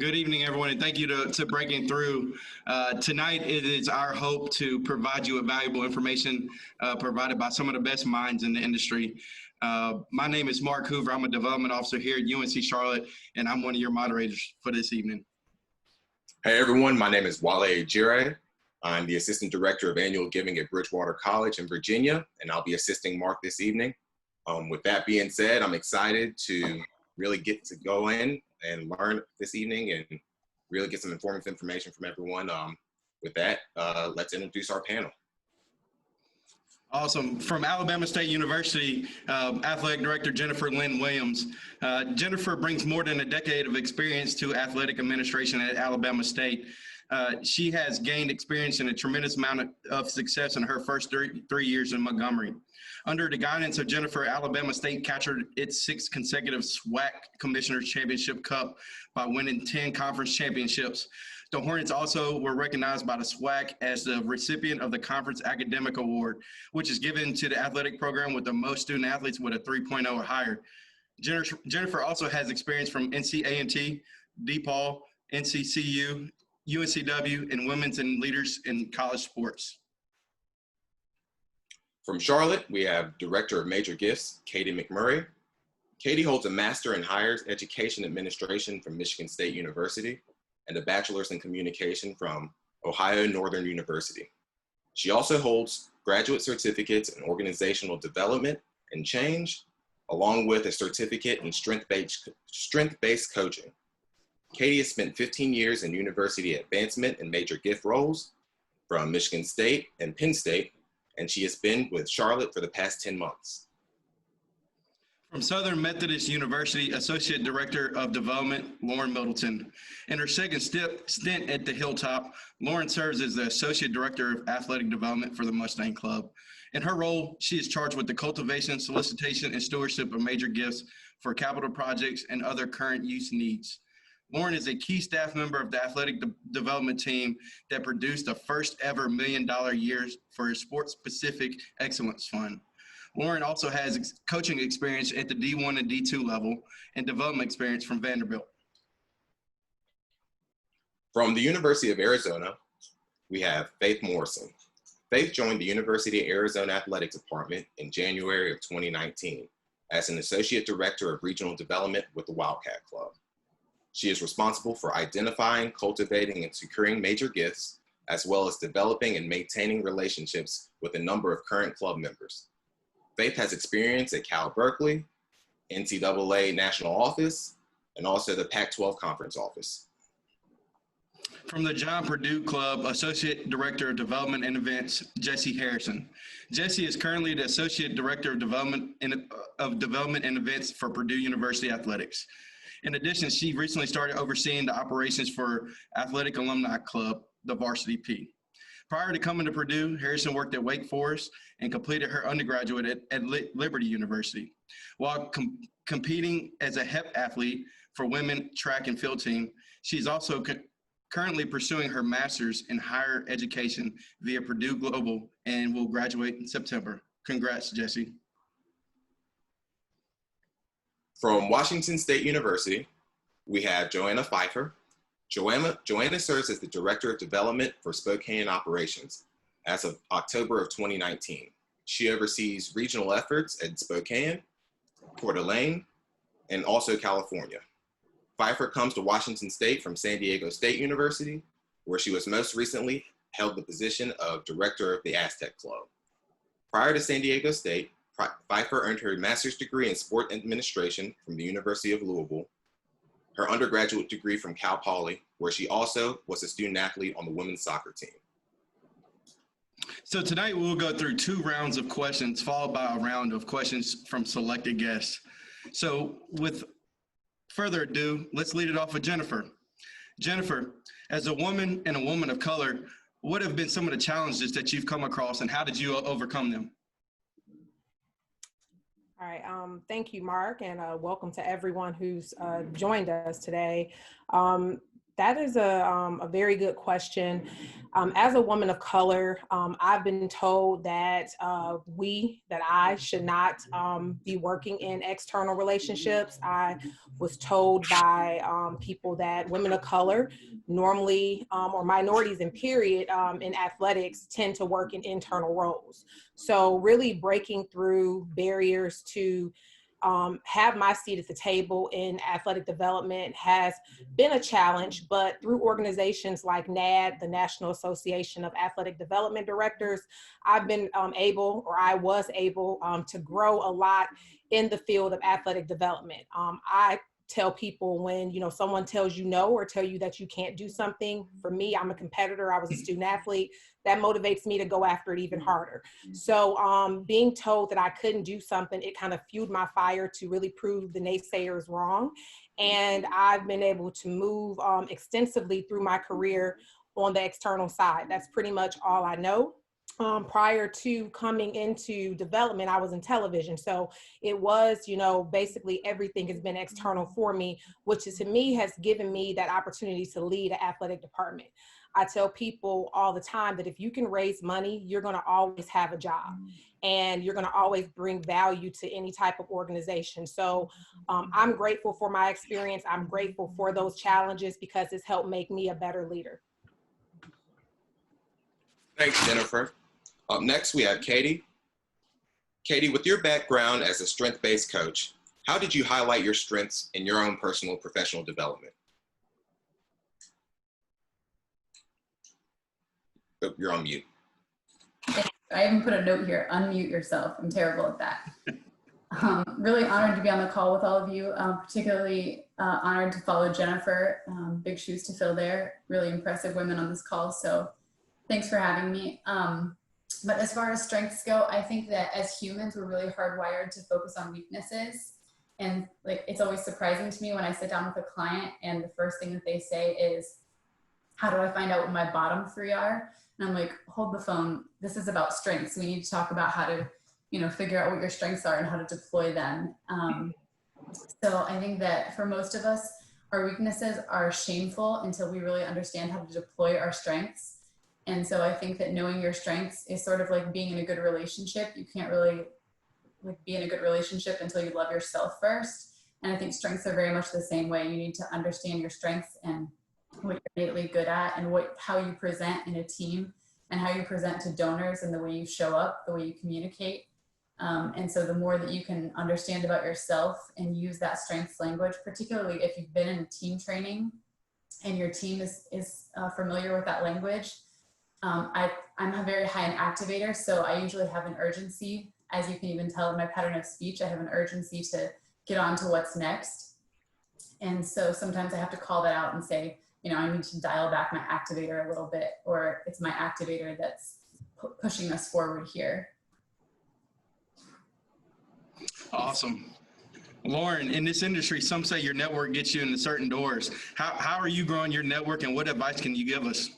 Good evening, everyone, and thank you to Breaking Through. Tonight, it is our hope to provide you with valuable information provided by some of the best minds in the industry. My name is Mark Hoover. I'm a development officer here at UNC Charlotte, and I'm one of your moderators for this evening. Hey, everyone. My name is Wale Ejire. I'm the Assistant Director of Annual Giving at Bridgewater College in Virginia, and I'll be assisting Mark this evening. With that being said, I'm excited to really get to go in and learn this evening and really get some informative information from everyone. With that, let's introduce our panel. Awesome. From Alabama State University, Athletic Director Jennifer Lynne Williams. Jennifer brings more than a decade of experience to athletic administration at Alabama State. She has gained experience and a tremendous amount of success in her first three years in Montgomery. Under the guidance of Jennifer, Alabama State captured its 6th consecutive SWAC Commissioners Championship Cup by winning 10 conference championships. The Hornets also were recognized by the SWAC as the recipient of the Conference Academic Award, which is given to the athletic program with the most student athletes with a 3.0 or higher. Jennifer also has experience from NC-A&T, DePaul, NCCU, UNCW, and women's and leaders in college sports. From Charlotte, we have Director of Major Gifts, Katie McMurray. Katie holds a Master in Higher Education Administration from Michigan State University and a Bachelor's in Communication from Ohio Northern University. She also holds graduate certificates in Organizational Development and Change, along with a certificate in strength-based coaching. Katie has spent 15 years in university advancement and major gift roles from Michigan State and Penn State, and she has been with Charlotte for the past 10 months. From Southern Methodist University, Associate Director of Development, Lauren Middleton. In her second stint at the Hilltop, Lauren serves as the Associate Director of Athletic Development for the Mustang Club. In her role, she is charged with the cultivation, solicitation, and stewardship of major gifts for capital projects and other current use needs. Lauren is a key staff member of the athletic development team that produced the first ever $1 million year for a sports-specific excellence fund. Lauren also has coaching experience at the D1 and D2 level and development experience from Vanderbilt. From the University of Arizona, we have Faith Morrison. Faith joined the University of Arizona Athletics Department in January of 2019 as an Associate Director of Regional Development with the Wildcat Club. She is responsible for identifying, cultivating, and securing major gifts, as well as developing and maintaining relationships with a number of current club members. Faith has experience at Cal Berkeley, NCAA National Office, and also the Pac-12 Conference Office. From the John Purdue Club, Associate Director of Development and Events, Jessie Harrison. Jessie is currently the Associate Director of Development and Events for Purdue University Athletics. In addition, she recently started overseeing the operations for Athletic Alumni Club, the Varsity P. Prior to coming to Purdue, Harrison worked at Wake Forest and completed her undergraduate at Liberty University. While competing as a HEP athlete for women track and field team, she's also currently pursuing her master's in higher education via Purdue Global and will graduate in September. Congrats, Jessie. From Washington State University, we have Johanna Pfeiffer. Johanna serves as the Director of Development for Spokane Operations as of October of 2019. She oversees regional efforts at Spokane, Coeur d'Alene, and also California. Pfeiffer comes to Washington State from San Diego State University, where she was most recently held the position of Director of the Aztec Club. Prior to San Diego State, Pfeiffer earned her master's degree in sport administration from the University of Louisville, her undergraduate degree from Cal Poly, where she also was a student athlete on the women's soccer team. So tonight we'll go through 2 rounds of questions, followed by a round of questions from selected guests. So with further ado, let's lead it off with Jennifer. Jennifer, as a woman and a woman of color, what have been some of the challenges that you've come across and how did you overcome them? All right, thank you, Mark, and welcome to everyone who's joined us today. That is a very good question. As a woman of color, I've been told that I should not be working in external relationships. I was told by people that women of color normally, or minorities in period, in athletics tend to work in internal roles. So really breaking through barriers to have my seat at the table in athletic development has been a challenge, but through organizations like NAD, the National Association of Athletic Development Directors, I've been I was able to grow a lot in the field of athletic development. I tell people when, someone tells you no or tell you that you can't do something. For me, I'm a competitor. I was a student athlete. That motivates me to go after it even harder. So being told that I couldn't do something, it kind of fueled my fire to really prove the naysayers wrong. And I've been able to move extensively through my career on the external side. That's pretty much all I know. Prior to coming into development, I was in television. So it was, basically everything has been external for me, which to me has given me that opportunity to lead an athletic department. I tell people all the time that if you can raise money, you're going to always have a job and you're going to always bring value to any type of organization. So I'm grateful for my experience. I'm grateful for those challenges because it's helped make me a better leader. Thanks, Jennifer. Up next, we have Katie. Katie, with your background as a strength-based coach, how did you highlight your strengths in your own personal professional development? Oh, you're on mute. I even put a note here, unmute yourself. I'm terrible at that. Really honored to be on the call with all of you, particularly honored to follow Jennifer. Big shoes to fill there. Really impressive women on this call, so thanks for having me. But as far as strengths go, I think that as humans, we're really hardwired to focus on weaknesses. And it's always surprising to me when I sit down with a client and the first thing that they say is, how do I find out what my bottom three are? And I'm like, hold the phone. This is about strengths. We need to talk about how to, figure out what your strengths are and how to deploy them. So I think that for most of us, our weaknesses are shameful until we really understand how to deploy our strengths. And so I think that knowing your strengths is sort of like being in a good relationship. You can't really be in a good relationship until you love yourself first. And I think strengths are very much the same way. You need to understand your strengths and what you're innately good at and how you present in a team and how you present to donors and the way you show up, the way you communicate. And so the more that you can understand about yourself and use that strengths language, particularly if you've been in team training and your team is familiar with that language. I'm a very high an activator, so I usually have an urgency. As you can even tell in my pattern of speech, I have an urgency to get on to what's next. And so sometimes I have to call that out and say, I need to dial back my activator a little bit, or it's my activator that's pushing us forward here. Awesome. Lauren, in this industry, some say your network gets you into certain doors. How are you growing your network and what advice can you give us?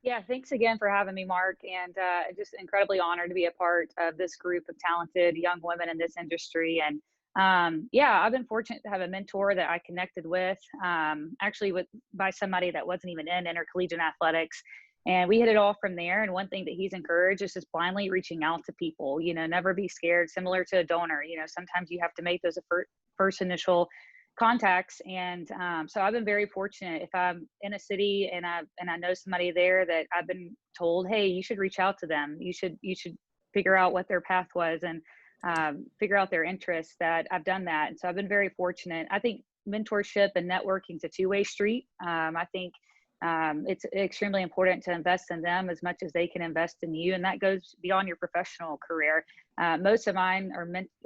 Yeah, thanks again for having me, Mark, and just incredibly honored to be a part of this group of talented young women in this industry. And yeah, I've been fortunate to have a mentor that I connected with, actually by somebody that wasn't even in intercollegiate athletics. And we hit it off from there. And one thing that he's encouraged is just blindly reaching out to people, never be scared, similar to a donor. Sometimes you have to make those first initial contacts. And so I've been very fortunate. If I'm in a city and I know somebody there that I've been told, hey, you should reach out to them. You should figure out what their path was and figure out their interests, that I've done that. And so I've been very fortunate. I think mentorship and networking is a two-way street. I think it's extremely important to invest in them as much as they can invest in you. And that goes beyond your professional career. Most of mine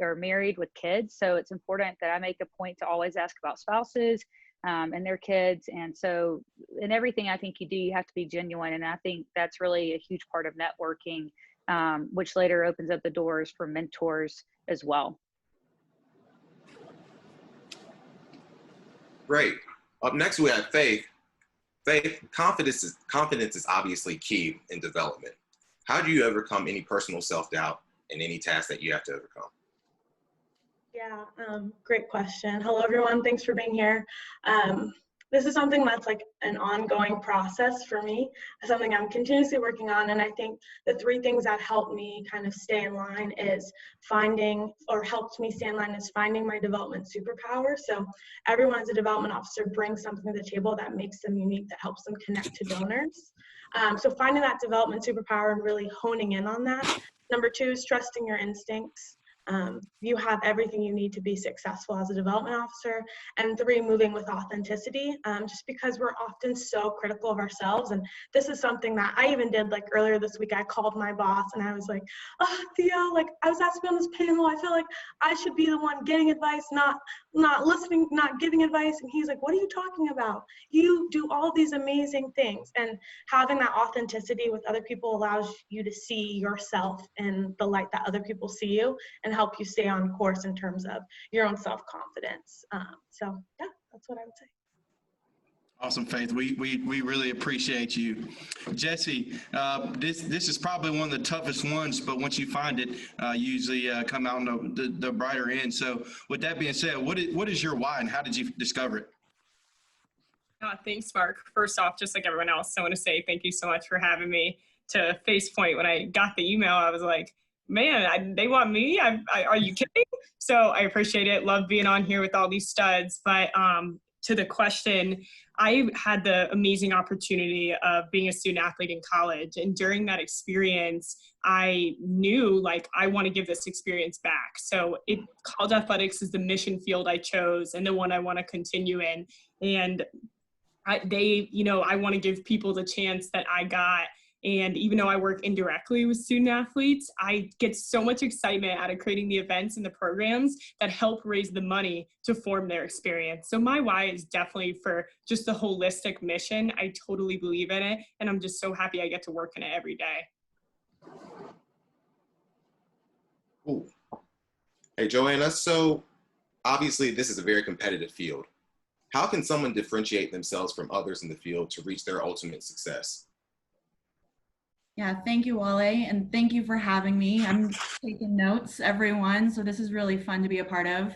are married with kids. So it's important that I make a point to always ask about spouses and their kids. And so in everything I think you do, you have to be genuine. And I think that's really a huge part of networking, which later opens up the doors for mentors as well. Great. Up next, we have Faith. Faith, confidence is obviously key in development. How do you overcome any personal self-doubt in any task that you have to overcome? Yeah, great question. Hello, everyone. Thanks for being here. this is something that's like an ongoing process for me, something I'm continuously working on. And I think the three things that helped me kind of stay in line is helped me stay in line is finding my development superpower. So everyone as a development officer brings something to the table that makes them unique, that helps them connect to donors. So finding that development superpower and really honing in on that. Number two is trusting your instincts. You have everything you need to be successful as a development officer. And three, moving with authenticity, just because we're often so critical of ourselves. And this is something that I even did like earlier this week. I called my boss and I was like, oh, Theo, like I was asked to be on this panel. I feel like I should be the one getting advice, not listening, not giving advice. And he's like, what are you talking about? You do all these amazing things. And having that authenticity with other people allows you to see yourself in the light that other people see you, and help you stay on course in terms of your own self-confidence. So yeah, that's what I would say. Awesome, Faith. We really appreciate you. Jessie, this is probably one of the toughest ones, but once you find it, you usually come out on the brighter end. So with that being said, what is your why and how did you discover it? Thanks, Mark. First off, just like everyone else, I want to say thank you so much for having me. To face point, when I got the email, I was like, man, they want me? Are you kidding? So I appreciate it. Love being on here with all these studs. But to the question, I had the amazing opportunity of being a student athlete in college. And during that experience, I knew like I want to give this experience back. So college athletics is the mission field I chose and the one I want to continue in. And I want to give people the chance that I got. And even though I work indirectly with student athletes, I get so much excitement out of creating the events and the programs that help raise the money to form their experience. So my why is definitely for just the holistic mission. I totally believe in it. And I'm just so happy I get to work in it every day. Cool. Hey, Johanna, so obviously this is a very competitive field. How can someone differentiate themselves from others in the field to reach their ultimate success? Yeah, thank you, Wale, and thank you for having me. I'm taking notes, everyone, so this is really fun to be a part of.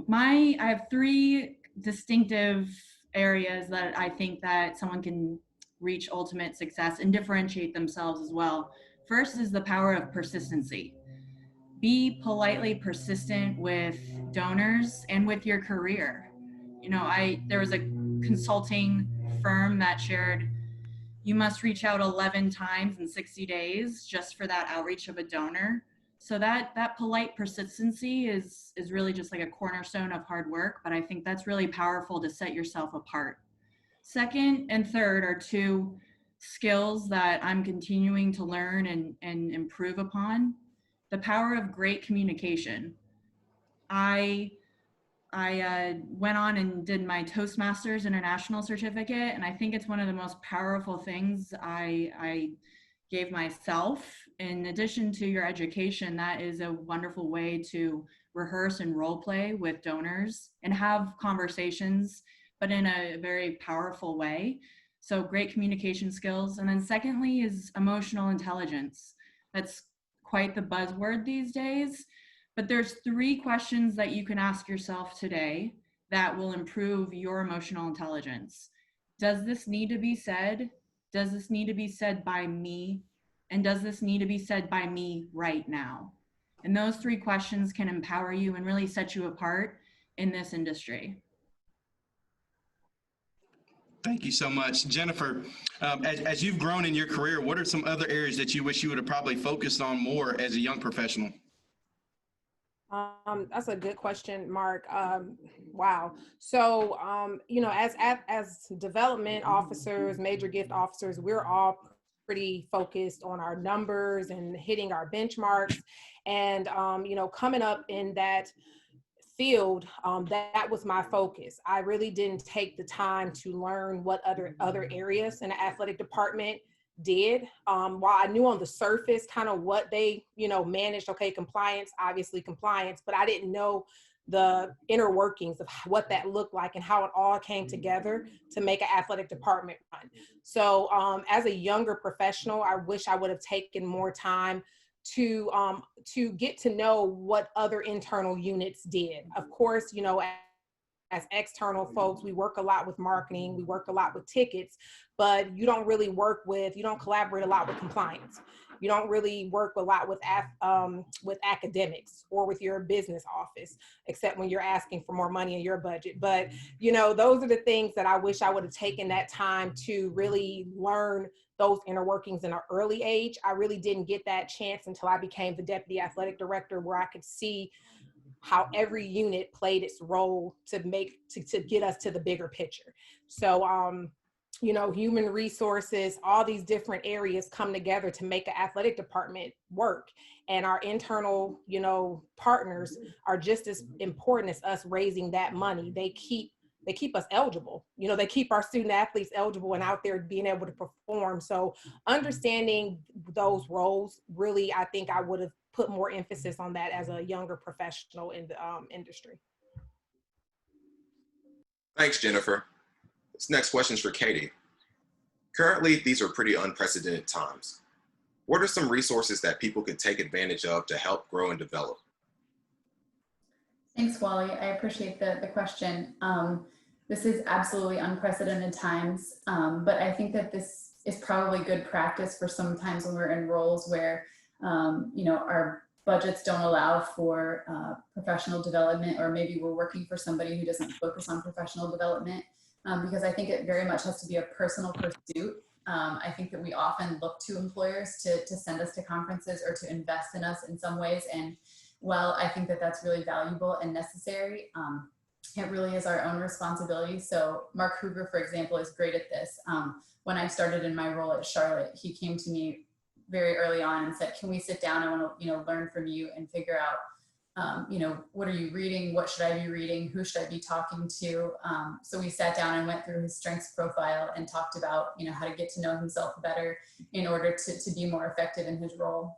I have three distinctive areas that I think that someone can reach ultimate success and differentiate themselves as well. First is the power of persistency. Be politely persistent with donors and with your career. There was a consulting firm that shared you must reach out 11 times in 60 days just for that outreach of a donor. So that polite persistency is really just like a cornerstone of hard work, but I think that's really powerful to set yourself apart. Second and third are two skills that I'm continuing to learn and improve upon. The power of great communication. I went on and did my Toastmasters International certificate, and I think it's one of the most powerful things I gave myself. In addition to your education, that is a wonderful way to rehearse and role play with donors and have conversations, but in a very powerful way. So great communication skills. And then secondly is emotional intelligence. That's quite the buzzword these days. But there's three questions that you can ask yourself today that will improve your emotional intelligence. Does this need to be said? Does this need to be said by me? And does this need to be said by me right now? And those three questions can empower you and really set you apart in this industry. Thank you so much. Jennifer, as you've grown in your career, what are some other areas that you wish you would have probably focused on more as a young professional? That's a good question, Mark. Wow. So, as development officers, major gift officers, we're all pretty focused on our numbers and hitting our benchmarks. And, coming up in that field, that was my focus. I really didn't take the time to learn what other areas in the athletic department did. While I knew on the surface kind of what they, managed, compliance, obviously compliance, but I didn't know the inner workings of what that looked like and how it all came together to make an athletic department run. So as a younger professional, I wish I would have taken more time to get to know what other internal units did. Of course, as external folks, we work a lot with marketing, we work a lot with tickets, but you don't really you don't collaborate a lot with compliance. You don't really work a lot with academics or with your business office, except when you're asking for more money in your budget. But, you know, those are the things that I wish I would have taken that time to really learn those inner workings in an early age. I really didn't get that chance until I became the deputy athletic director, where I could see how every unit played its role to get us to the bigger picture. So, you know, human resources, all these different areas come together to make an athletic department work. And our internal, you know, partners are just as important as us raising that money. They keep us eligible. You know, they keep our student athletes eligible and out there being able to perform. So understanding those roles, really, I think I would have put more emphasis on that as a younger professional in the industry. Thanks, Jennifer. This next question is for Katie. Currently, these are pretty unprecedented times. What are some resources that people could take advantage of to help grow and develop? Thanks, Wally. I appreciate the question. This is absolutely unprecedented times, but I think that this is probably good practice for sometimes when we're in roles where, you know, our budgets don't allow for professional development, or maybe we're working for somebody who doesn't focus on professional development, because I think it very much has to be a personal pursuit. I think that we often look to employers to send us to conferences or to invest in us in some ways. And while I think that that's really valuable and necessary, it really is our own responsibility. So Mark Hoover, for example, is great at this. When I started in my role at Charlotte, he came to me very early on and said, can we sit down? I want to, you know, learn from you and figure out, you know, what are you reading? What should I be reading? Who should I be talking to? So we sat down and went through his strengths profile and talked about, you know, how to get to know himself better in order to be more effective in his role.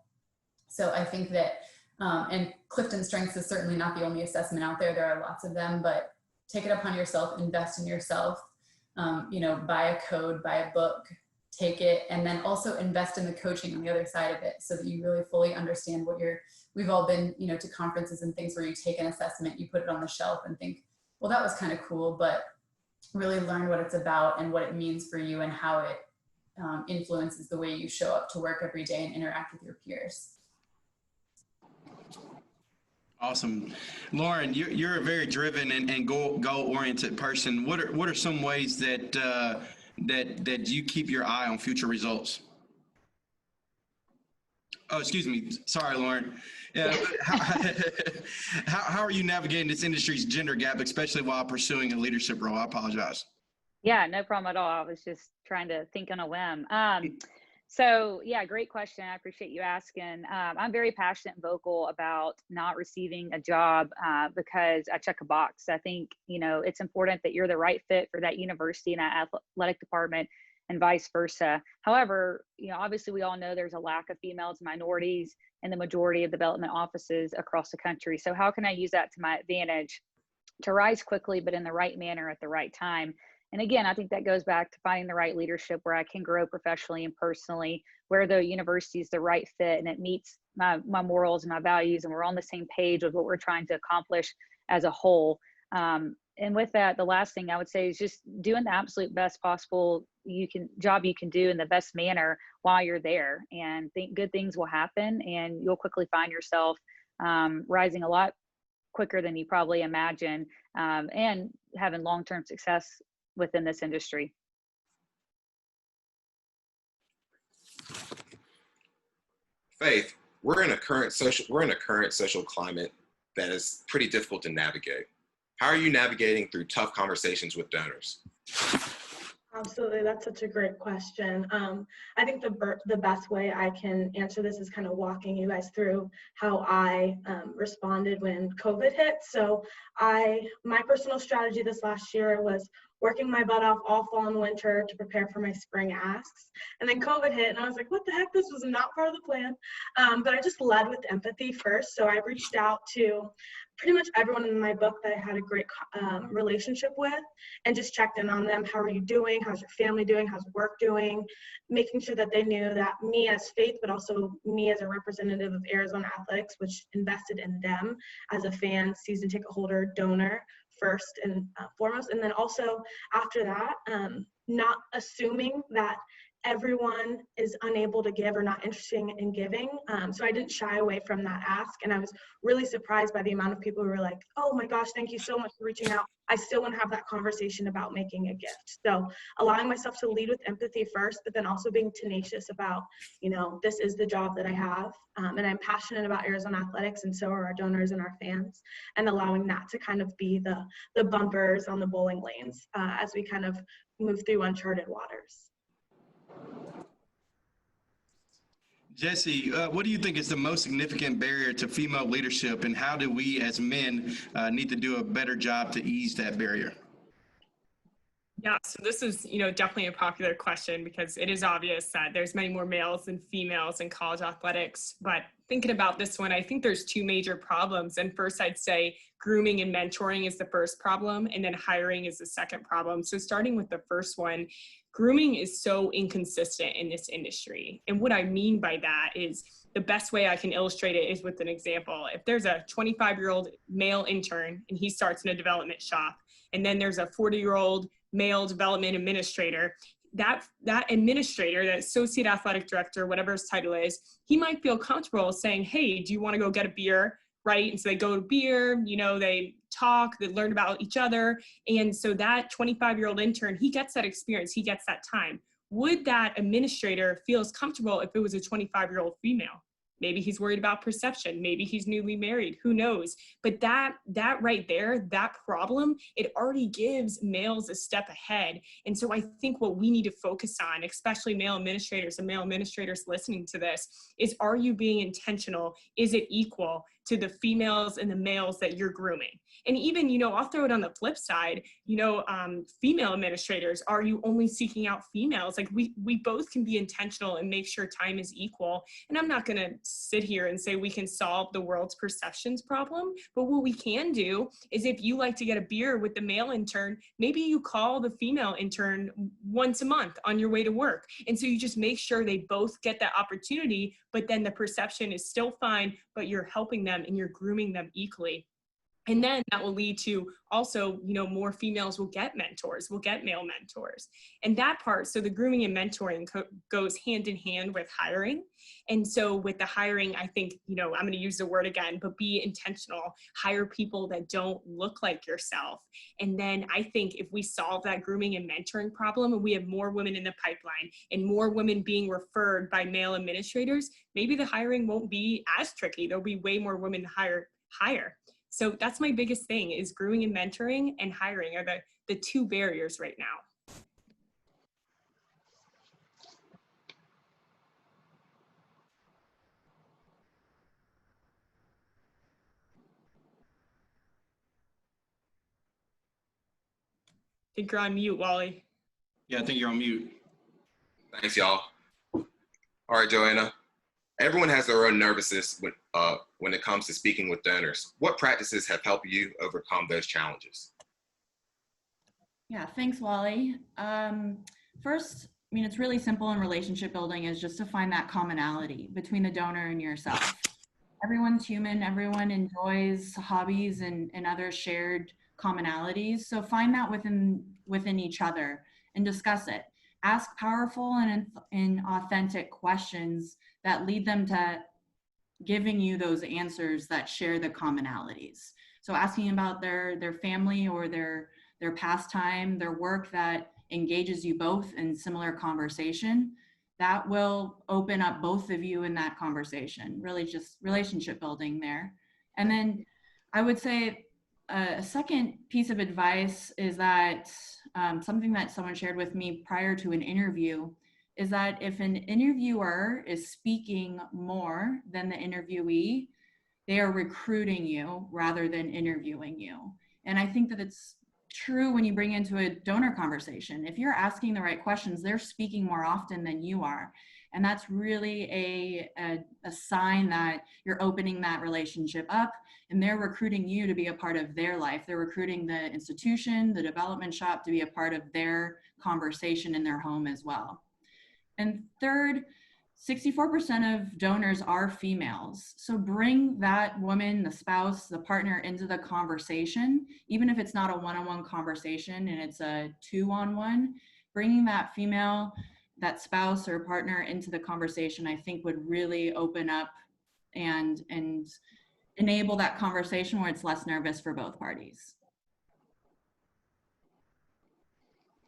So I think that, and Clifton Strengths is certainly not the only assessment out there. There are lots of them, but take it upon yourself, invest in yourself, you know, buy a code, buy a book, take it, and then also invest in the coaching on the other side of it so that you really fully understand what we've all been, you know, to conferences and things where you take an assessment, you put it on the shelf and think, well, that was kind of cool, but really learn what it's about and what it means for you and how it influences the way you show up to work every day and interact with your peers. Awesome. Lauren, you're a very driven and goal-oriented person. What are some ways that that you keep your eye on future results? Oh, excuse me. Sorry, Lauren. Yeah. How are you navigating this industry's gender gap, especially while pursuing a leadership role? I apologize. Yeah, no problem at all. I was just trying to think on a whim. So yeah, great question. I appreciate you asking. I'm very passionate and vocal about not receiving a job because I check a box. I think, you know, it's important that you're the right fit for that university and that athletic department and vice versa. However, you know, obviously we all know there's a lack of females and minorities in the majority of development offices across the country. So how can I use that to my advantage to rise quickly, but in the right manner at the right time? And again, I think that goes back to finding the right leadership where I can grow professionally and personally, where the university is the right fit and it meets my morals and my values, and we're on the same page with what we're trying to accomplish as a whole. And with that, the last thing I would say is just doing the absolute best possible job you can do in the best manner while you're there, and think good things will happen, and you'll quickly find yourself rising a lot quicker than you probably imagine, and having long-term success within this industry. Faith, we're in a current social climate that is pretty difficult to navigate. How are you navigating through tough conversations with donors? Absolutely, that's such a great question. I think the best way I can answer this is kind of walking you guys through how I responded when COVID hit. So my personal strategy this last year was working my butt off all fall and winter to prepare for my spring asks. And then COVID hit and I was like, what the heck, this was not part of the plan. But I just led with empathy first. So I reached out to pretty much everyone in my book that I had a great relationship with, and just checked in on them. How are you doing? How's your family doing? How's work doing? Making sure that they knew that me as Faith, but also me as a representative of Arizona Athletics, which invested in them as a fan, season ticket holder, donor, first and foremost. And then also after that, not assuming that everyone is unable to give or not interested in giving. So I didn't shy away from that ask. And I was really surprised by the amount of people who were like, oh my gosh, thank you so much for reaching out. I still want to have that conversation about making a gift. So allowing myself to lead with empathy first, but then also being tenacious about, you know, this is the job that I have. And I'm passionate about Arizona athletics, and so are our donors and our fans, and allowing that to kind of be the bumpers on the bowling lanes as we kind of move through uncharted waters. Jessie, what do you think is the most significant barrier to female leadership, and how do we as men need to do a better job to ease that barrier? Yeah, so this is, definitely a popular question because it is obvious that there's many more males than females in college athletics. But thinking about this one, I think there's two major problems. And first, I'd say grooming and mentoring is the first problem, and then hiring is the second problem. So starting with the first one, grooming is so inconsistent in this industry. And what I mean by that is the best way I can illustrate it is with an example. If there's a 25-year-old male intern and he starts in a development shop, and then there's a 40-year-old male development administrator, that administrator, that associate athletic director, whatever his title is, he might feel comfortable saying, hey, do you want to go get a beer? Right? And so they go to beer, they talk, they learn about each other. And so that 25-year-old intern, he gets that experience, he gets that time. Would that administrator feel as comfortable if it was a 25-year-old female? Maybe he's worried about perception. Maybe he's newly married. Who knows? But that right there, that problem, it already gives males a step ahead. And so I think what we need to focus on, especially male administrators and male administrators listening to this, is are you being intentional? Is it equal to the females and the males that you're grooming? And even, I'll throw it on the flip side, female administrators, are you only seeking out females? Like we both can be intentional and make sure time is equal. And I'm not going to sit here and say we can solve the world's perceptions problem, but what we can do is if you like to get a beer with the male intern, maybe you call the female intern once a month on your way to work. And so you just make sure they both get that opportunity, but then the perception is still fine, but you're helping them and you're grooming them equally. And then that will lead to also, more females will get mentors, will get male mentors. And that part, so the grooming and mentoring goes hand in hand with hiring. And so with the hiring, I think, I'm going to use the word again, but be intentional, hire people that don't look like yourself. And then I think if we solve that grooming and mentoring problem and we have more women in the pipeline and more women being referred by male administrators, maybe the hiring won't be as tricky. There'll be way more women to hire. So that's my biggest thing is grooming and mentoring and hiring are the two barriers right now. I think you're on mute, Wally. Yeah, I think you're on mute. Thanks, y'all. All right, Johanna. Everyone has their own nervousness when it comes to speaking with donors. What practices have helped you overcome those challenges? Yeah, thanks, Wally. First, it's really simple in relationship building is just to find that commonality between the donor and yourself. Everyone's human, everyone enjoys hobbies and other shared commonalities. So find that within each other and discuss it. Ask powerful and authentic questions that lead them to giving you those answers that share the commonalities. So asking about their family or their pastime, their work that engages you both in similar conversation, that will open up both of you in that conversation, really just relationship building there. And then I would say a second piece of advice is that something that someone shared with me prior to an interview is that if an interviewer is speaking more than the interviewee, they are recruiting you rather than interviewing you. And I think that it's true when you bring into a donor conversation. If you're asking the right questions, they're speaking more often than you are. And that's really a sign that you're opening that relationship up, and they're recruiting you to be a part of their life. They're recruiting the institution, the development shop, to be a part of their conversation in their home as well. And third, 64% of donors are females. So bring that woman, the spouse, the partner into the conversation, even if it's not a one-on-one conversation and it's a two-on-one. Bringing that female, that spouse or partner into the conversation, I think would really open up and enable that conversation where it's less nervous for both parties.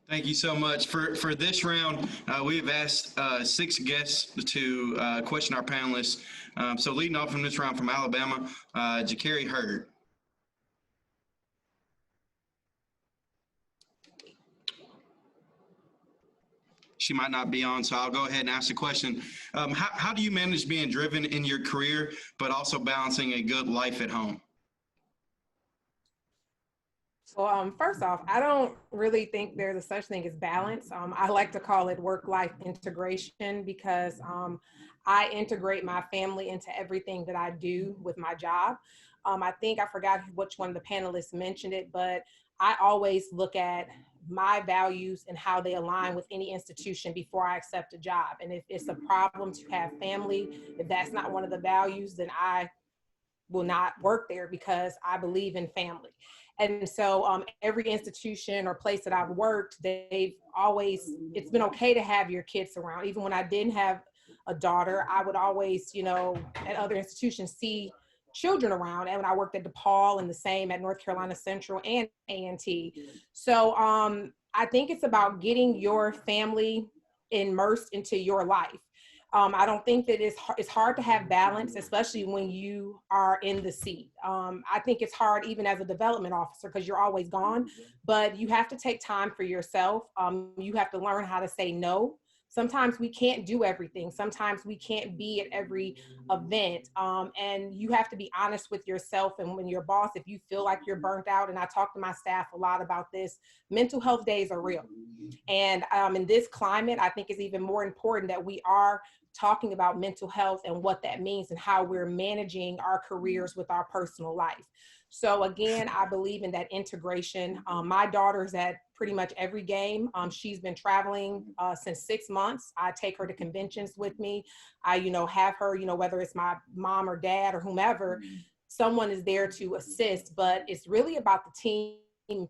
Thank you so much. For this round, we have asked 6 guests to question our panelists. So leading off from this round from Alabama, Jakari Hurd. She might not be on, so I'll go ahead and ask the question. How do you manage being driven in your career, but also balancing a good life at home? Well, first off, I don't really think there's a such thing as balance. I like to call it work-life integration because I integrate my family into everything that I do with my job. I think I forgot which one of the panelists mentioned it, but I always look at my values and how they align with any institution before I accept a job. And if it's a problem to have family, if that's not one of the values, then I will not work there because I believe in family. And so every institution or place that I've worked, it's been okay to have your kids around. Even when I didn't have a daughter, I would always, at other institutions see children around. And when I worked at DePaul and the same at North Carolina Central and A&T. So I think it's about getting your family immersed into your life. I don't think that it's hard to have balance, especially when you are in the seat. I think it's hard even as a development officer because you're always gone, but you have to take time for yourself. You have to learn how to say no. Sometimes we can't do everything. Sometimes we can't be at every event. And you have to be honest with yourself and when your boss, if you feel like you're burnt out, and I talk to my staff a lot about this, mental health days are real. And in this climate, I think it's even more important that we are talking about mental health and what that means and how we're managing our careers with our personal life. So again, I believe in that integration. My daughter's at pretty much every game. She's been traveling since 6 months. I take her to conventions with me. I, have her, whether it's my mom or dad or whomever, someone is there to assist, but it's really about the team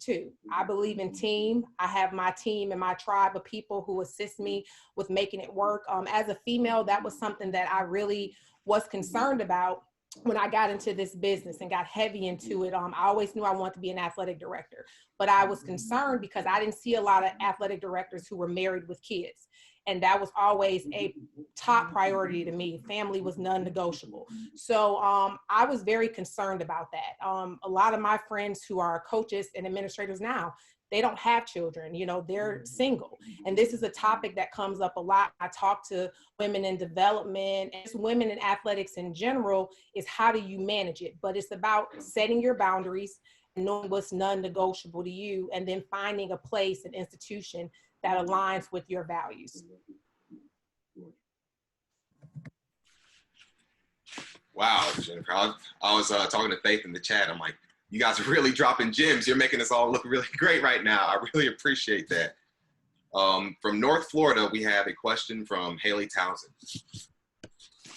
too. I believe in team. I have my team and my tribe of people who assist me with making it work. As a female, that was something that I really was concerned about when I got into this business and got heavy into it. I always knew I wanted to be an athletic director, but I was concerned because I didn't see a lot of athletic directors who were married with kids. And that was always a top priority to me. Family was non-negotiable. So I was very concerned about that. A lot of my friends who are coaches and administrators now, they don't have children, they're single. And this is a topic that comes up a lot. I talk to women in development and women in athletics in general, is how do you manage it? But it's about setting your boundaries and knowing what's non-negotiable to you, and then finding a place, an institution that aligns with your values. Wow, Jennifer, I was talking to Faith in the chat. I'm like, you guys are really dropping gems. You're making us all look really great right now. I really appreciate that. From North Florida, we have a question from Haley Townsend.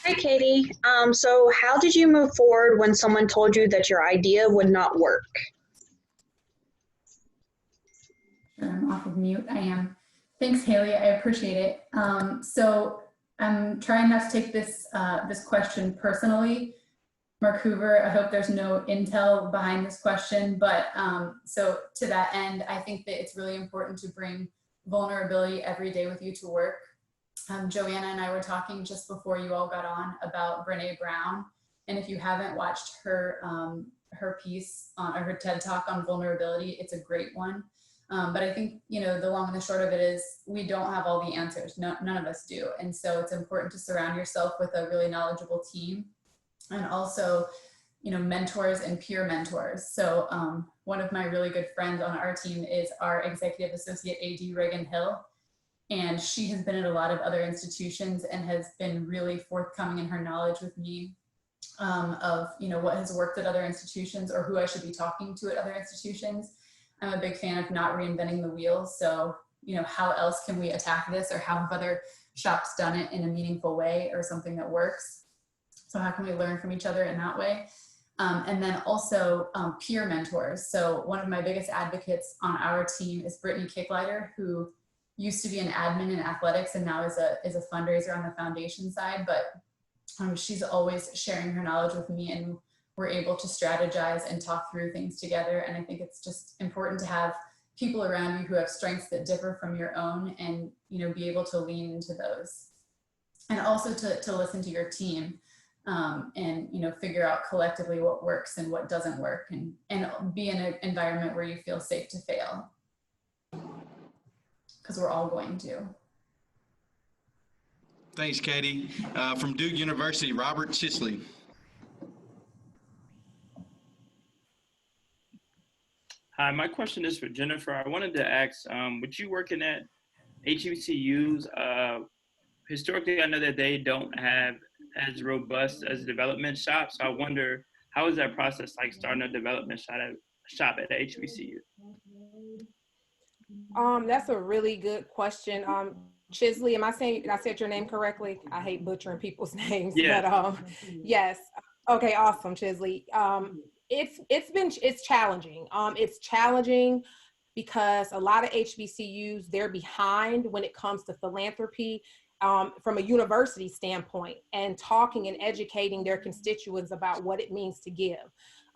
Hi, Katie. So how did you move forward when someone told you that your idea would not work? I'm off of mute. I am. Thanks, Haley. I appreciate it. So I'm trying not to take this this question personally. Mark Hoover, I hope there's no intel behind this question, but so to that end, I think that it's really important to bring vulnerability every day with you to work. Joanna and I were talking just before you all got on about Brené Brown, and if you haven't watched her her piece on, or her TED Talk on vulnerability, it's a great one. But I think, the long and the short of it is we don't have all the answers. None of us do. And so it's important to surround yourself with a really knowledgeable team, and also, mentors and peer mentors. So one of my really good friends on our team is our executive associate AD, Reagan Hill. And she has been at a lot of other institutions and has been really forthcoming in her knowledge with me of, you know, what has worked at other institutions or who I should be talking to at other institutions. I'm a big fan of not reinventing the wheel. So, you know, how else can we attack this, or how have other shops done it in a meaningful way or something that works? So how can we learn from each other in that way? And then also peer mentors. So one of my biggest advocates on our team is Brittany Kicklighter, who used to be an admin in athletics and now is a fundraiser on the foundation side. But she's always sharing her knowledge with me, and we're able to strategize and talk through things together. And I think it's just important to have people around you who have strengths that differ from your own, and, you know, be able to lean into those. And also to listen to your team. And, you know, figure out collectively what works and what doesn't work, and be in an environment where you feel safe to fail, because we're all going to. Thanks, Katie. From Duke University, Robert Chisley. Hi, my question is for Jennifer. I wanted to ask, with you working at HBCUs, historically, I know that they don't have as robust as development shops. So I wonder, how is that process like starting a development shop at HBCU? That's a really good question. Chisley, did I say your name correctly? I hate butchering people's names, Yeah. but yes. Okay, awesome, Chisley. It's challenging. It's challenging because a lot of HBCUs, they're behind when it comes to philanthropy. From a university standpoint, and talking and educating their constituents about what it means to give.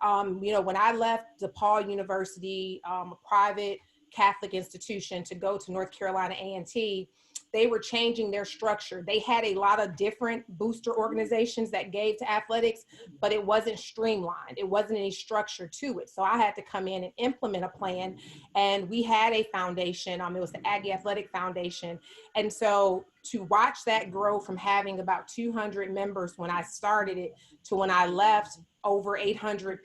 You know, when I left DePaul University, a private Catholic institution, to go to North Carolina A&T, they were changing their structure. They had a lot of different booster organizations that gave to athletics, but it wasn't streamlined. It wasn't any structure to it. So I had to come in and implement a plan. And we had a foundation. It was the Aggie Athletic Foundation. And so to watch that grow from having about 200 members when I started it to when I left, over 800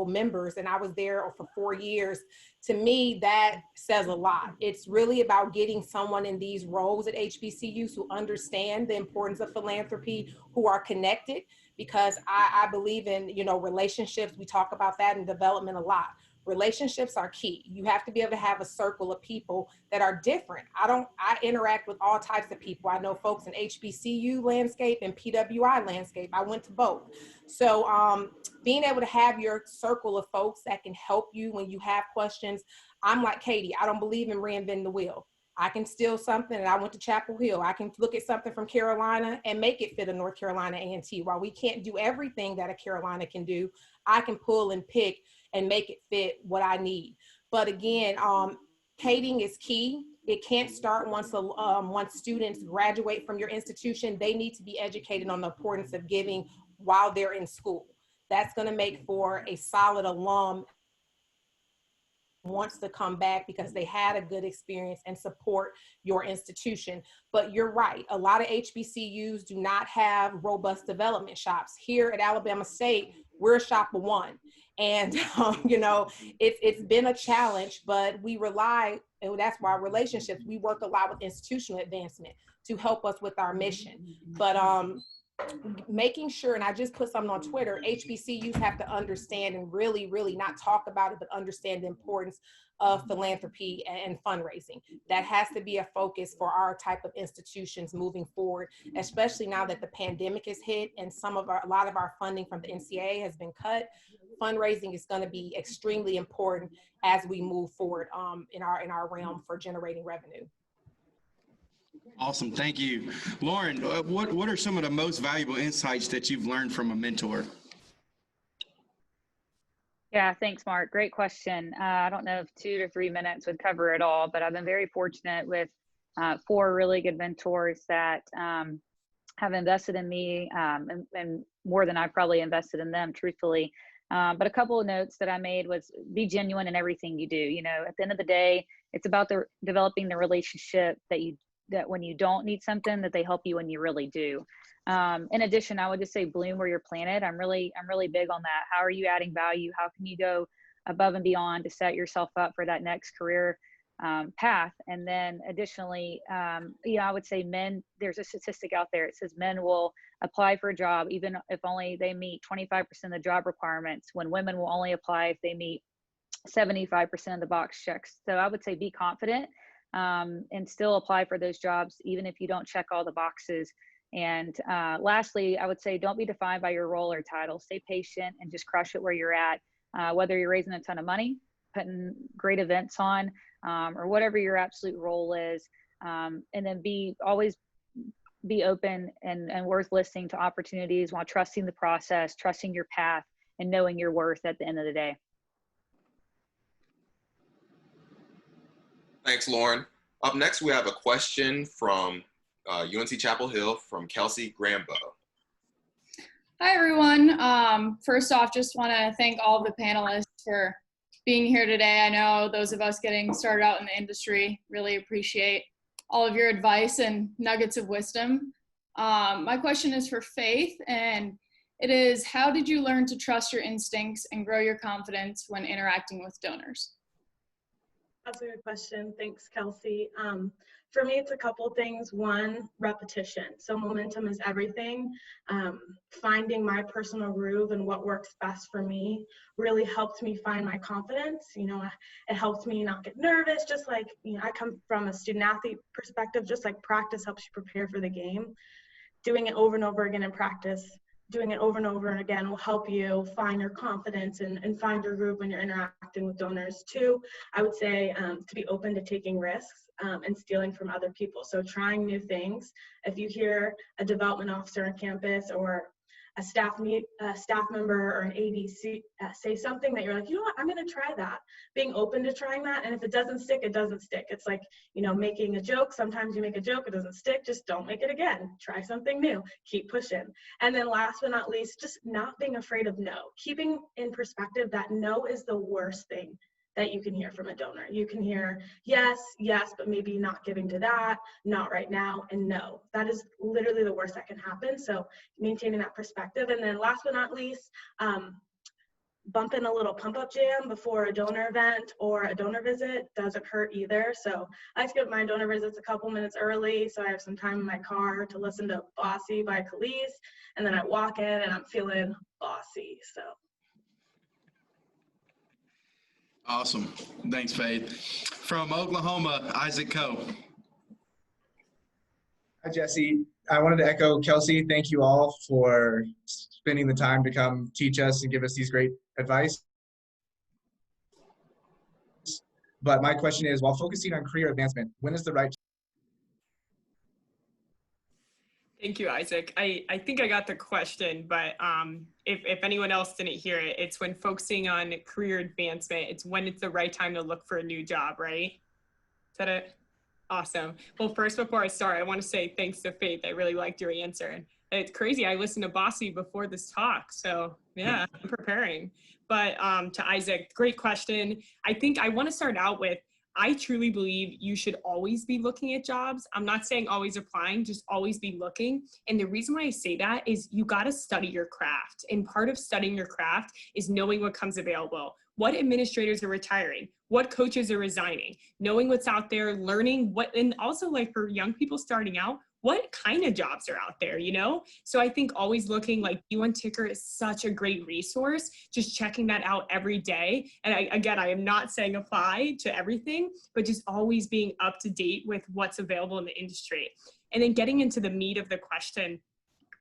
members, and I was there for 4 years, to me, that says a lot. It's really about getting someone in these roles at HBCUs who understand the importance of philanthropy, who are connected, because I believe in, you know, relationships. We talk about that in development a lot. Relationships are key. You have to be able to have a circle of people that are different. I interact with all types of people. I know folks in HBCU landscape and PWI landscape. I went to both. So being able to have your circle of folks that can help you when you have questions. I'm like Katie, I don't believe in reinventing the wheel. I can steal something, and I went to Chapel Hill. I can look at something from Carolina and make it fit a North Carolina A&T. While we can't do everything that a Carolina can do, I can pull and pick and make it fit what I need. But again, cating is key. It can't start once students graduate from your institution. They need to be educated on the importance of giving while they're in school. That's going to make for a solid alum wants to come back because they had a good experience and support your institution. But you're right, a lot of HBCUs do not have robust development shops. Here at Alabama State, we're a shop of one. And, you know, it's been a challenge, but we rely, and that's why relationships, we work a lot with institutional advancement to help us with our mission. But making sure, and I just put something on Twitter, HBCUs have to understand and really, really not talk about it, but understand the importance of philanthropy and fundraising. That has to be a focus for our type of institutions moving forward, especially now that the pandemic has hit and a lot of our funding from the NCAA has been cut. Fundraising is going to be extremely important as we move forward in our realm for generating revenue. Awesome, thank you. Lauren, what are some of the most valuable insights that you've learned from a mentor? Yeah, thanks, Mark. Great question. I don't know if 2 to 3 minutes would cover it all, but I've been very fortunate with 4 really good mentors that have invested in me and more than I've probably invested in them, truthfully. But a couple of notes that I made was be genuine in everything you do. You know, at the end of the day, it's about developing the relationship that when you don't need something, that they help you when you really do. In addition, I would just say bloom where you're planted. I'm really big on that. How are you adding value? How can you go above and beyond to set yourself up for that next career path. And then additionally, I would say men, there's a statistic out there. It says men will apply for a job even if only they meet 25% of the job requirements, when women will only apply if they meet 75% of the box checks. So I would say be confident and still apply for those jobs, even if you don't check all the boxes. And lastly, I would say don't be defined by your role or title. Stay patient and just crush it where you're at, whether you're raising a ton of money, putting great events on, or whatever your absolute role is. And then always be open and worth listening to opportunities while trusting the process, trusting your path, and knowing your worth at the end of the day. Thanks, Lauren. Up next, we have a question from UNC Chapel Hill from Kelsey Grambo. Hi, everyone. First off, just want to thank all of the panelists for being here today. I know those of us getting started out in the industry really appreciate all of your advice and nuggets of wisdom. My question is for Faith, and it is, how did you learn to trust your instincts and grow your confidence when interacting with donors? That's a good question. Thanks, Kelsey. For me, it's a couple things. One, repetition. So momentum is everything. Finding my personal groove and what works best for me really helped me find my confidence. It helped me not get nervous. Just like, I come from a student athlete perspective, just like practice helps you prepare for the game. Doing it over and over again in practice, doing it over and over again will help you find your confidence and find your groove when you're interacting with donors. Two, I would say to be open to taking risks and stealing from other people. So trying new things. If you hear a development officer on campus or a staff member or an AD say something that you're like, you know what, I'm going to try that. Being open to trying that. And if it doesn't stick, it doesn't stick. It's like, making a joke. Sometimes you make a joke, it doesn't stick. Just don't make it again. Try something new. Keep pushing. And then last but not least, just not being afraid of no. Keeping in perspective that no is the worst thing that you can hear from a donor. You can hear yes, but maybe not giving to that, not right now, and no. That is literally the worst that can happen. So maintaining that perspective. And then last but not least, bump in a little pump-up jam before a donor event or a donor visit doesn't hurt either. So I like to get my donor visits a couple minutes early so I have some time in my car to listen to Bossy by Khalees, and then I walk in and I'm feeling bossy, so. Awesome. Thanks, Faith. From Oklahoma, Isaac Coe. Hi, Jessie. I wanted to echo Kelsey. Thank you all for spending the time to come teach us and give us these great advice. But my question is, while focusing on career advancement, when is the right? Thank you, Isaac. I think I got the question, but if anyone else didn't hear it, it's when focusing on career advancement, it's when it's the right time to look for a new job, right? Is that it? Awesome. Well, first, before I start, I want to say thanks to Faith. I really liked your answer. And it's crazy. I listened to Bossy before this talk. So yeah, I'm preparing. But to Isaac, great question. I think I want to start out with, I truly believe you should always be looking at jobs. I'm not saying always applying, just always be looking. And the reason why I say that is you got to study your craft. And part of studying your craft is knowing what comes available, what administrators are retiring, what coaches are resigning, knowing what's out there, learning what, and also like for young people starting out, what kind of jobs are out there, So I think always looking, like U1Ticker is such a great resource, just checking that out every day. And I am not saying apply to everything, but just always being up to date with what's available in the industry. And then getting into the meat of the question,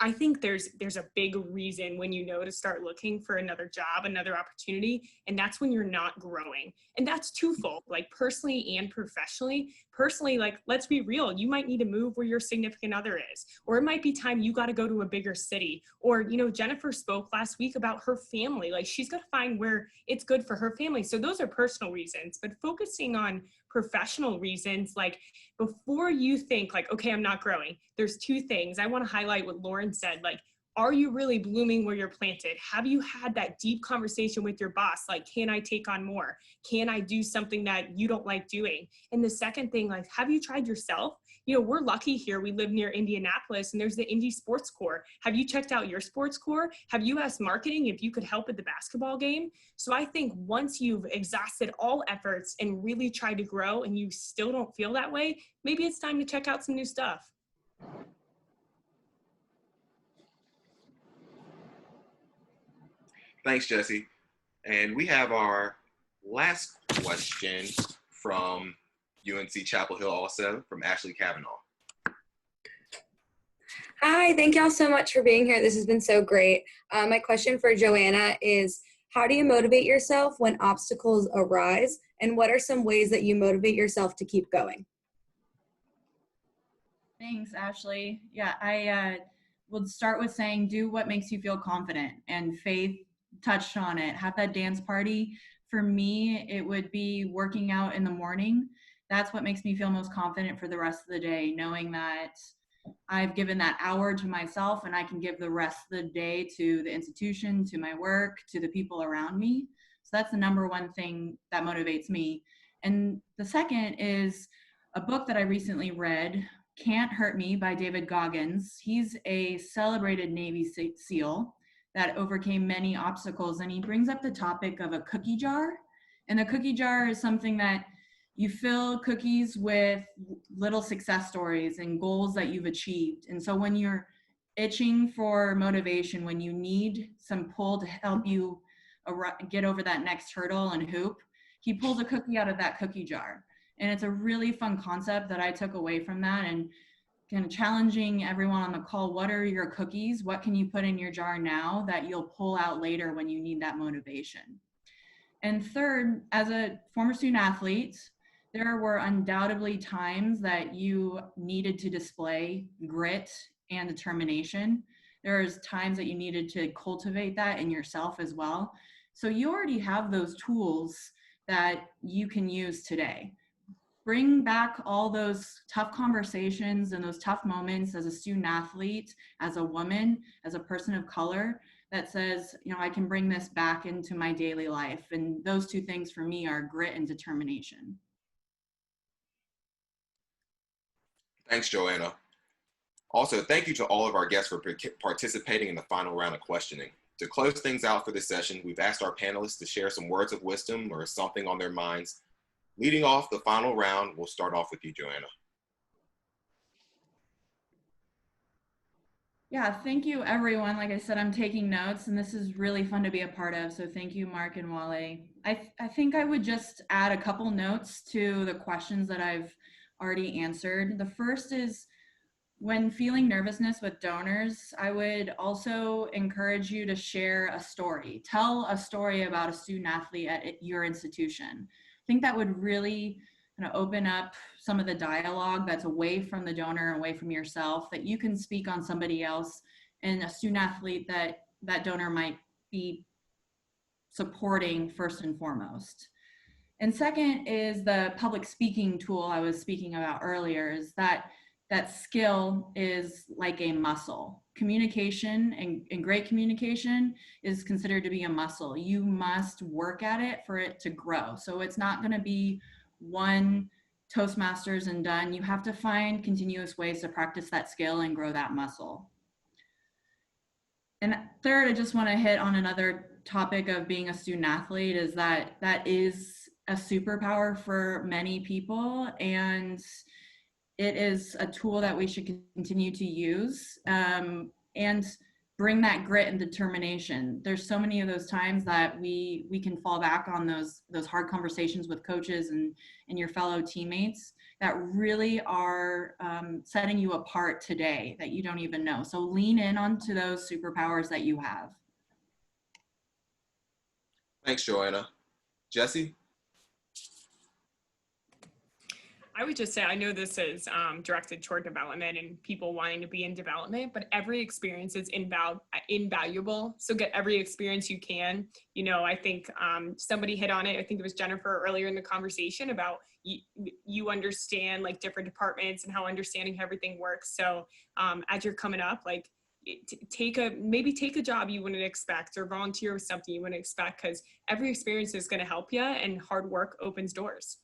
I think there's a big reason when you know to start looking for another job, another opportunity, and that's when you're not growing. And that's twofold, like personally and professionally. Personally, like, let's be real, you might need to move where your significant other is, or it might be time you got to go to a bigger city. Or, Jennifer spoke last week about her family, like she's got to find where it's good for her family. So those are personal reasons, but focusing on professional reasons, like before you think like, okay, I'm not growing, there's two things. I want to highlight what Lauren said, like, are you really blooming where you're planted? Have you had that deep conversation with your boss? Like, can I take on more? Can I do something that you don't like doing? And the second thing, like, have you tried yourself? you know, we're lucky here. We live near Indianapolis and there's the Indy Sports Corps. Have you checked out your sports corps? Have you asked marketing if you could help at the basketball game? So I think once you've exhausted all efforts and really tried to grow and you still don't feel that way, maybe it's time to check out some new stuff. Thanks, Jessie. And we have our last question from UNC Chapel Hill, also from Ashley Kavanaugh. Hi, thank y'all so much for being here. This has been so great. My question for Johanna is, how do you motivate yourself when obstacles arise? And what are some ways that you motivate yourself to keep going? Thanks, Ashley. Yeah, I will start with saying do what makes you feel confident, and Faith touched on it. Have that dance party. For me, it would be working out in the morning. That's what makes me feel most confident for the rest of the day, knowing that I've given that hour to myself and I can give the rest of the day to the institution, to my work, to the people around me. So that's the number one thing that motivates me. And the second is a book that I recently read, Can't Hurt Me by David Goggins. He's a celebrated Navy SEAL that overcame many obstacles, and he brings up the topic of a cookie jar. And a cookie jar is something that you fill cookies with little success stories and goals that you've achieved. And so when you're itching for motivation, when you need some pull to help you get over that next hurdle and hoop, he pulls a cookie out of that cookie jar. And it's a really fun concept that I took away from that, and kind of challenging everyone on the call. What are your cookies? What can you put in your jar now that you'll pull out later when you need that motivation? And third, as a former student athlete, there were undoubtedly times that you needed to display grit and determination. There's times that you needed to cultivate that in yourself as well. So you already have those tools that you can use today. Bring back all those tough conversations and those tough moments as a student athlete, as a woman, as a person of color, that says, you know, I can bring this back into my daily life. And those two things for me are grit and determination. Thanks, Johanna. Also, thank you to all of our guests for participating in the final round of questioning. To close things out for this session, we've asked our panelists to share some words of wisdom or something on their minds. Leading off the final round, we'll start off with you, Johanna. Yeah, thank you, everyone. Like I said, I'm taking notes, and this is really fun to be a part of. So thank you, Mark and Wale. I think I would just add a couple notes to the questions that I've already answered. The first is, when feeling nervousness with donors, I would also encourage you to share a story. Tell a story about a student athlete at your institution. I think that would really kind of open up some of the dialogue that's away from the donor, away from yourself, that you can speak on somebody else and a student athlete that that donor might be supporting first and foremost. And second is the public speaking tool I was speaking about earlier, is that skill is like a muscle. Communication and great communication is considered to be a muscle. You must work at it for it to grow. So it's not going to be one Toastmasters and done. You have to find continuous ways to practice that skill and grow that muscle. And third, I just want to hit on another topic of being a student athlete, is that is a superpower for many people, and it is a tool that we should continue to use and bring that grit and determination. There's so many of those times that we can fall back on those hard conversations with coaches and your fellow teammates that really are setting you apart today that you don't even know. So lean in onto those superpowers that you have. Thanks, Johanna. Jessie? I would just say, I know this is directed toward development and people wanting to be in development, but every experience is invaluable. So get every experience you can. You know, I think somebody hit on it. I think it was Jennifer earlier in the conversation about you understand like different departments and how understanding everything works. So as you're coming up, like maybe take a job you wouldn't expect, or volunteer with something you wouldn't expect, because every experience is going to help you, and hard work opens doors.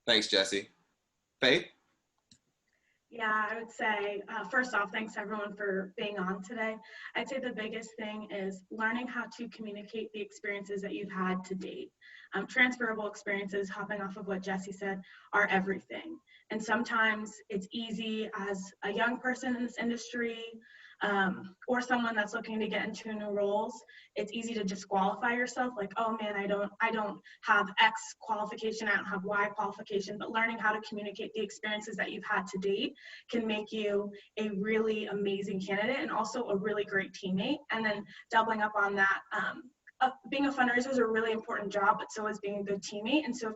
Thanks, Jessie. Faith? Yeah, I would say, first off, thanks everyone for being on today. I'd say the biggest thing is learning how to communicate the experiences that you've had to date. Transferable experiences, hopping off of what Jessie said, are everything. And sometimes it's easy as a young person in this industry, or someone that's looking to get into new roles, it's easy to disqualify yourself, like, oh man, I don't have X qualification, I don't have Y qualification. But learning how to communicate the experiences that you've had to date can make you a really amazing candidate and also a really great teammate. And then doubling up on that, being a fundraiser is a really important job, but so is being a good teammate. And so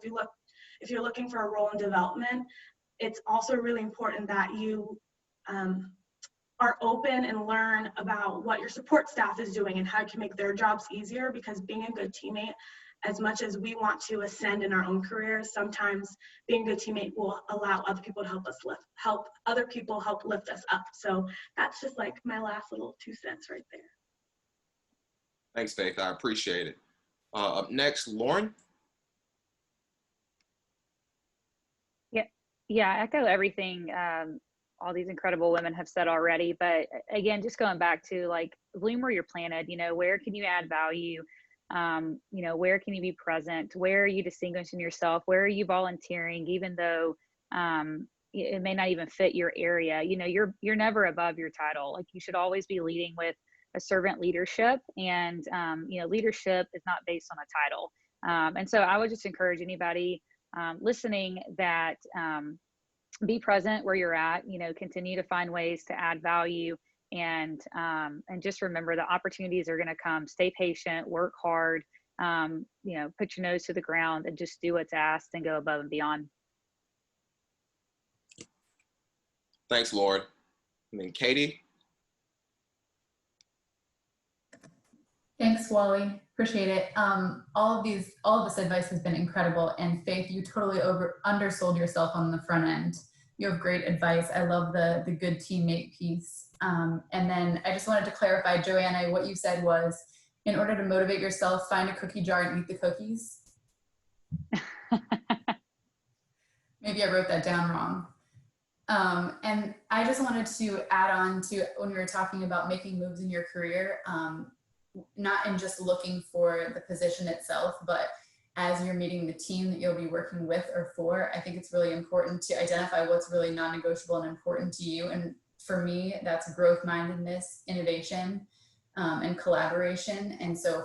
if you're looking for a role in development, it's also really important that you are open and learn about what your support staff is doing and how you can make their jobs easier, because being a good teammate, as much as we want to ascend in our own careers, sometimes being a good teammate will allow other people to help other people help lift us up. So that's just like my last little 2 cents right there. Thanks, Faith. I appreciate it. Up next, Lauren. Yeah, I echo everything all these incredible women have said already. But again, just going back to like, bloom where you're planted, where can you add value? Where can you be present? Where are you distinguishing yourself? Where are you volunteering, even though it may not even fit your area? You're never above your title. Like, you should always be leading with a servant leadership, and leadership is not based on a title. And so I would just encourage anybody listening that be present where you're at, continue to find ways to add value, and just remember the opportunities are going to come. Stay patient, work hard, put your nose to the ground and just do what's asked and go above and beyond. Thanks, Lauren. And then Katie. Thanks, Wally. Appreciate it. All of this advice has been incredible. And Faith, you totally undersold yourself on the front end. You have great advice. I love the good teammate piece. And then I just wanted to clarify, Joanna, what you said was, in order to motivate yourself, find a cookie jar and eat the cookies. Maybe I wrote that down wrong. And I just wanted to add on to when we were talking about making moves in your career, not in just looking for the position itself, but as you're meeting the team that you'll be working with or for, I think it's really important to identify what's really non-negotiable and important to you. And for me, that's growth mindedness, innovation, and collaboration. And so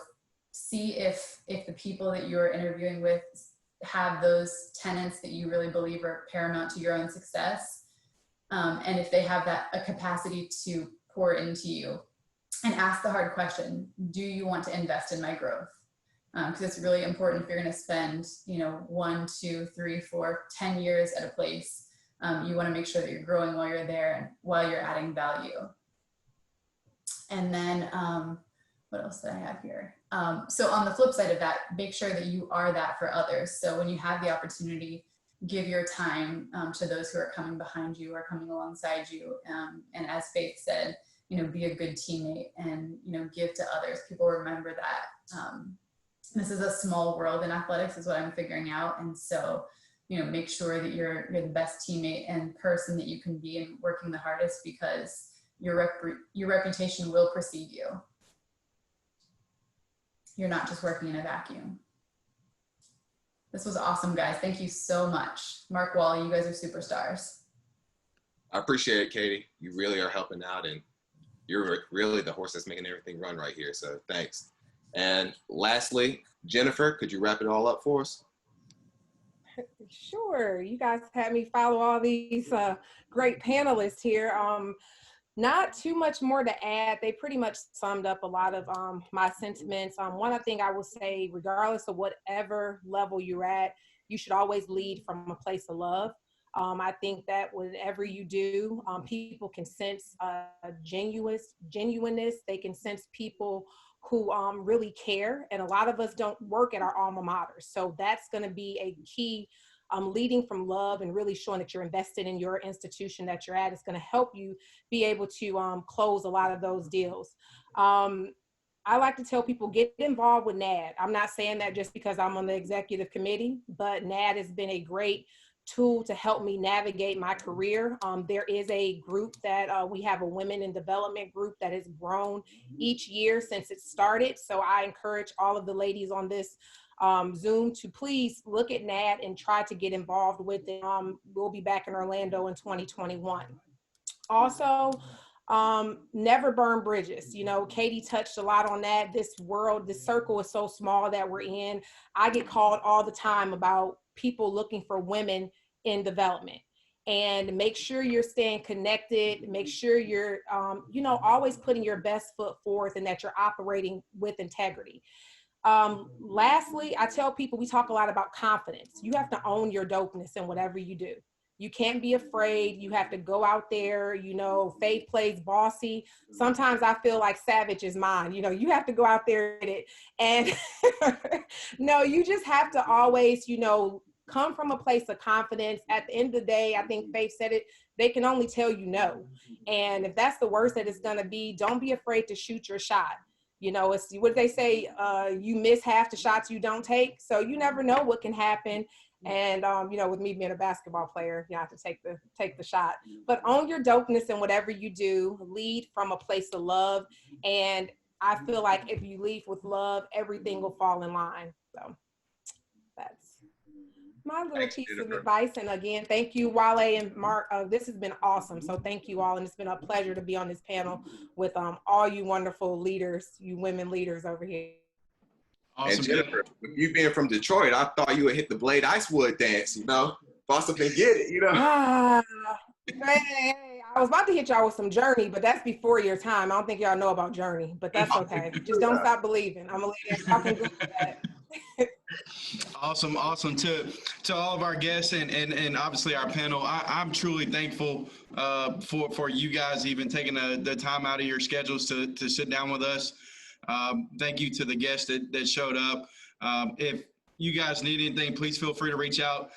see if the people that you're interviewing with have those tenets that you really believe are paramount to your own success. And if they have a capacity to pour into you. And ask the hard question, do you want to invest in my growth? Because it's really important if you're going to spend, 1, 2, 3, 4, 10 years at a place. You want to make sure that you're growing while you're there and while you're adding value. And then what else did I have here? So on the flip side of that, make sure that you are that for others. So when you have the opportunity, give your time to those who are coming behind you or coming alongside you. And as Faith said, be a good teammate and, give to others. People remember that this is a small world in athletics is what I'm figuring out. And so, make sure that you're the best teammate and person that you can be and working the hardest, because your reputation will precede you. You're not just working in a vacuum. This was awesome, guys. Thank you so much. Mark, Wally, you guys are superstars. I appreciate it, Katie. You really are helping out, and you're really the horse that's making everything run right here. So thanks. And lastly, Jennifer, could you wrap it all up for us? Sure. You guys had me follow all these great panelists here. Not too much more to add. They pretty much summed up a lot of my sentiments. One thing I will say, regardless of whatever level you're at, you should always lead from a place of love. I think that whatever you do, people can sense genuineness. They can sense people who really care. And a lot of us don't work at our alma mater. So that's going to be a key. Leading from love and really showing that you're invested in your institution that you're at is going to help you be able to close a lot of those deals. I like to tell people, get involved with NAD. I'm not saying that just because I'm on the executive committee, but NAD has been a great tool to help me navigate my career. There is a group that we have, a women in development group that has grown each year since it started. So I encourage all of the ladies on this Zoom to please look at NAD and try to get involved with it. We'll be back in Orlando in 2021. Also, never burn bridges. You know, Katie touched a lot on that. This circle is so small that we're in. I get called all the time about people looking for women in development. And make sure you're staying connected. Make sure you're, always putting your best foot forth and that you're operating with integrity. Lastly, I tell people, we talk a lot about confidence. You have to own your dopeness in whatever you do. You can't be afraid. You have to go out there. Faith plays bossy. Sometimes I feel like Savage is mine. You have to go out there and no, you just have to always, come from a place of confidence. At the end of the day, I think Faith said it, they can only tell you no. And if that's the worst that it's going to be, don't be afraid to shoot your shot. It's what they say, you miss half the shots you don't take. So you never know what can happen. And, with me being a basketball player, you have to take the shot, but own your dopeness in whatever you do. Lead from a place of love. And I feel like if you lead with love, everything will fall in line. So that's my little piece of advice. And again, thank you, Wale and Mark. This has been awesome. So thank you all. And it's been a pleasure to be on this panel with all you wonderful leaders, you women leaders over here. Awesome. And Jennifer, with you being from Detroit, I thought you would hit the Blade Icewood dance, Boss up and get it, Hey, I was about to hit y'all with some Journey, but that's before your time. I don't think y'all know about Journey, but that's okay. Just don't stop believing. I'm gonna leave that. Y'all can Google that. Awesome. To all of our guests and obviously our panel, I'm truly thankful for you guys even taking the time out of your schedules to sit down with us. Thank you to the guests that showed up. If you guys need anything, please feel free to reach out.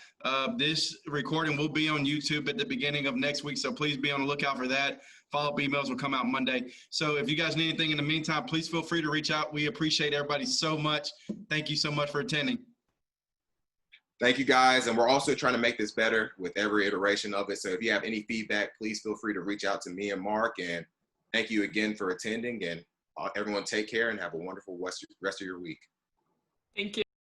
This recording will be on YouTube at the beginning of next week, so please be on the lookout for that. Follow-up emails will come out Monday. So if you guys need anything in the meantime, please feel free to reach out. We appreciate everybody so much. Thank you so much for attending. Thank you, guys. And we're also trying to make this better with every iteration of it. So if you have any feedback, please feel free to reach out to me and Mark. And thank you again for attending. And everyone take care and have a wonderful rest of your week. Thank you.